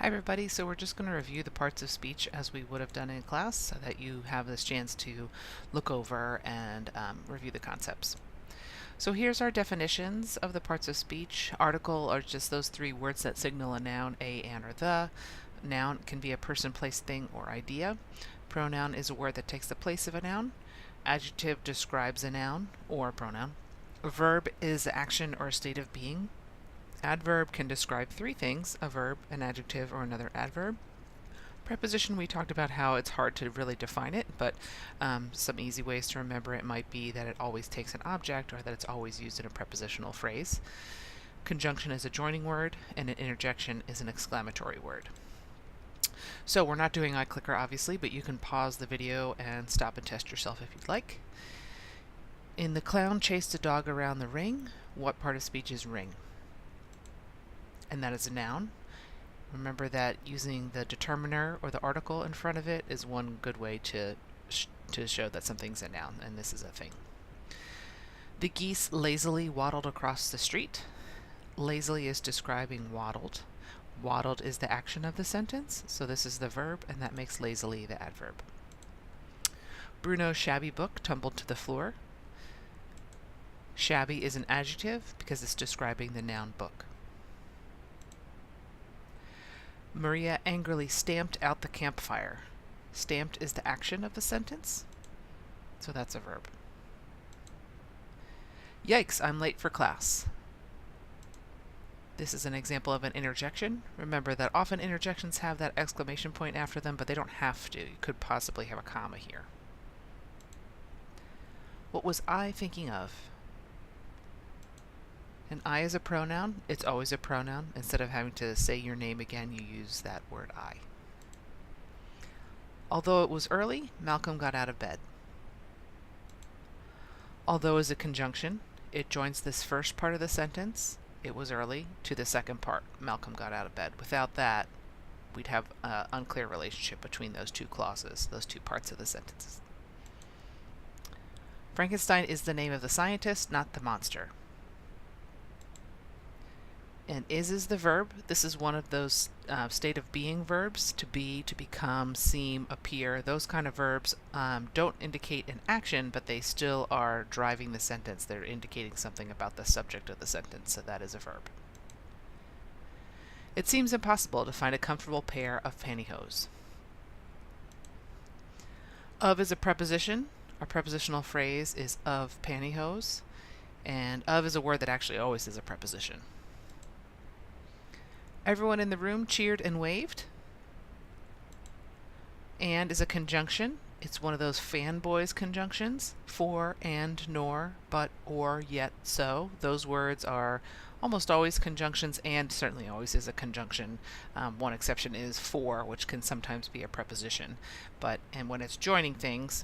Hi everybody, so we're just going to review the parts of speech as we would have done in class so that you have this chance to look over and review the concepts. So here's our definitions of the parts of speech. Article are just those three words that signal a noun, a, an, or the. Noun can be a person, place, thing, or idea. Pronoun is a word that takes the place of a noun. Adjective describes a noun or a pronoun. A verb is action or a state of being. Adverb can describe three things: a verb, an adjective, or another adverb. Preposition, we talked about how it's hard to really define it, but some easy ways to remember it might be that it always takes an object or that it's always used in a prepositional phrase. Conjunction is a joining word, and an interjection is an exclamatory word. So we're not doing iClicker obviously, but you can pause the video and stop and test yourself if you'd like. In The Clown Chased a Dog Around the Ring, what part of speech is ring? And that is a noun. Remember that using the determiner or the article in front of it is one good way to show that something's a noun, and this is a thing. The geese lazily waddled across the street. Lazily is describing waddled. Waddled is the action of the sentence, so this is the verb, and that makes lazily the adverb. Bruno's shabby book tumbled to the floor. Shabby is an adjective because it's describing the noun book. Maria angrily stamped out the campfire. Stamped is the action of the sentence, so that's a verb. Yikes, I'm late for class. This is an example of an interjection. Remember that often interjections have that exclamation point after them, but they don't have to. You could possibly have a comma here. What was I thinking of? And I is a pronoun. It's always a pronoun. Instead of having to say your name again, you use that word I. Although it was early, Malcolm got out of bed. Although is a conjunction. It joins this first part of the sentence, it was early, to the second part, Malcolm got out of bed. Without that, we'd have an unclear relationship between those two clauses, those two parts of the sentences. Frankenstein is the name of the scientist, not the monster. And is the verb. This is one of those state of being verbs: to be, to become, seem, appear. Those kind of verbs don't indicate an action, but they still are driving the sentence. They're indicating something about the subject of the sentence, so that is a verb. It seems impossible to find a comfortable pair of pantyhose. Of is a preposition. Our prepositional phrase is of pantyhose, and of is a word that actually always is a preposition. Everyone in the room cheered and waved. And is a conjunction. It's one of those fanboys conjunctions. For, and, nor, but, or, yet, so. Those words are almost always conjunctions, and certainly always is a conjunction. One exception is for, which can sometimes be a preposition. And when it's joining things,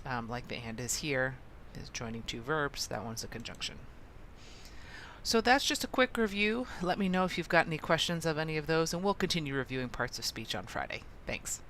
like the and is here, is joining two verbs, that one's a conjunction. So that's just a quick review. Let me know if you've got any questions of any of those, and we'll continue reviewing parts of speech on Friday. Thanks.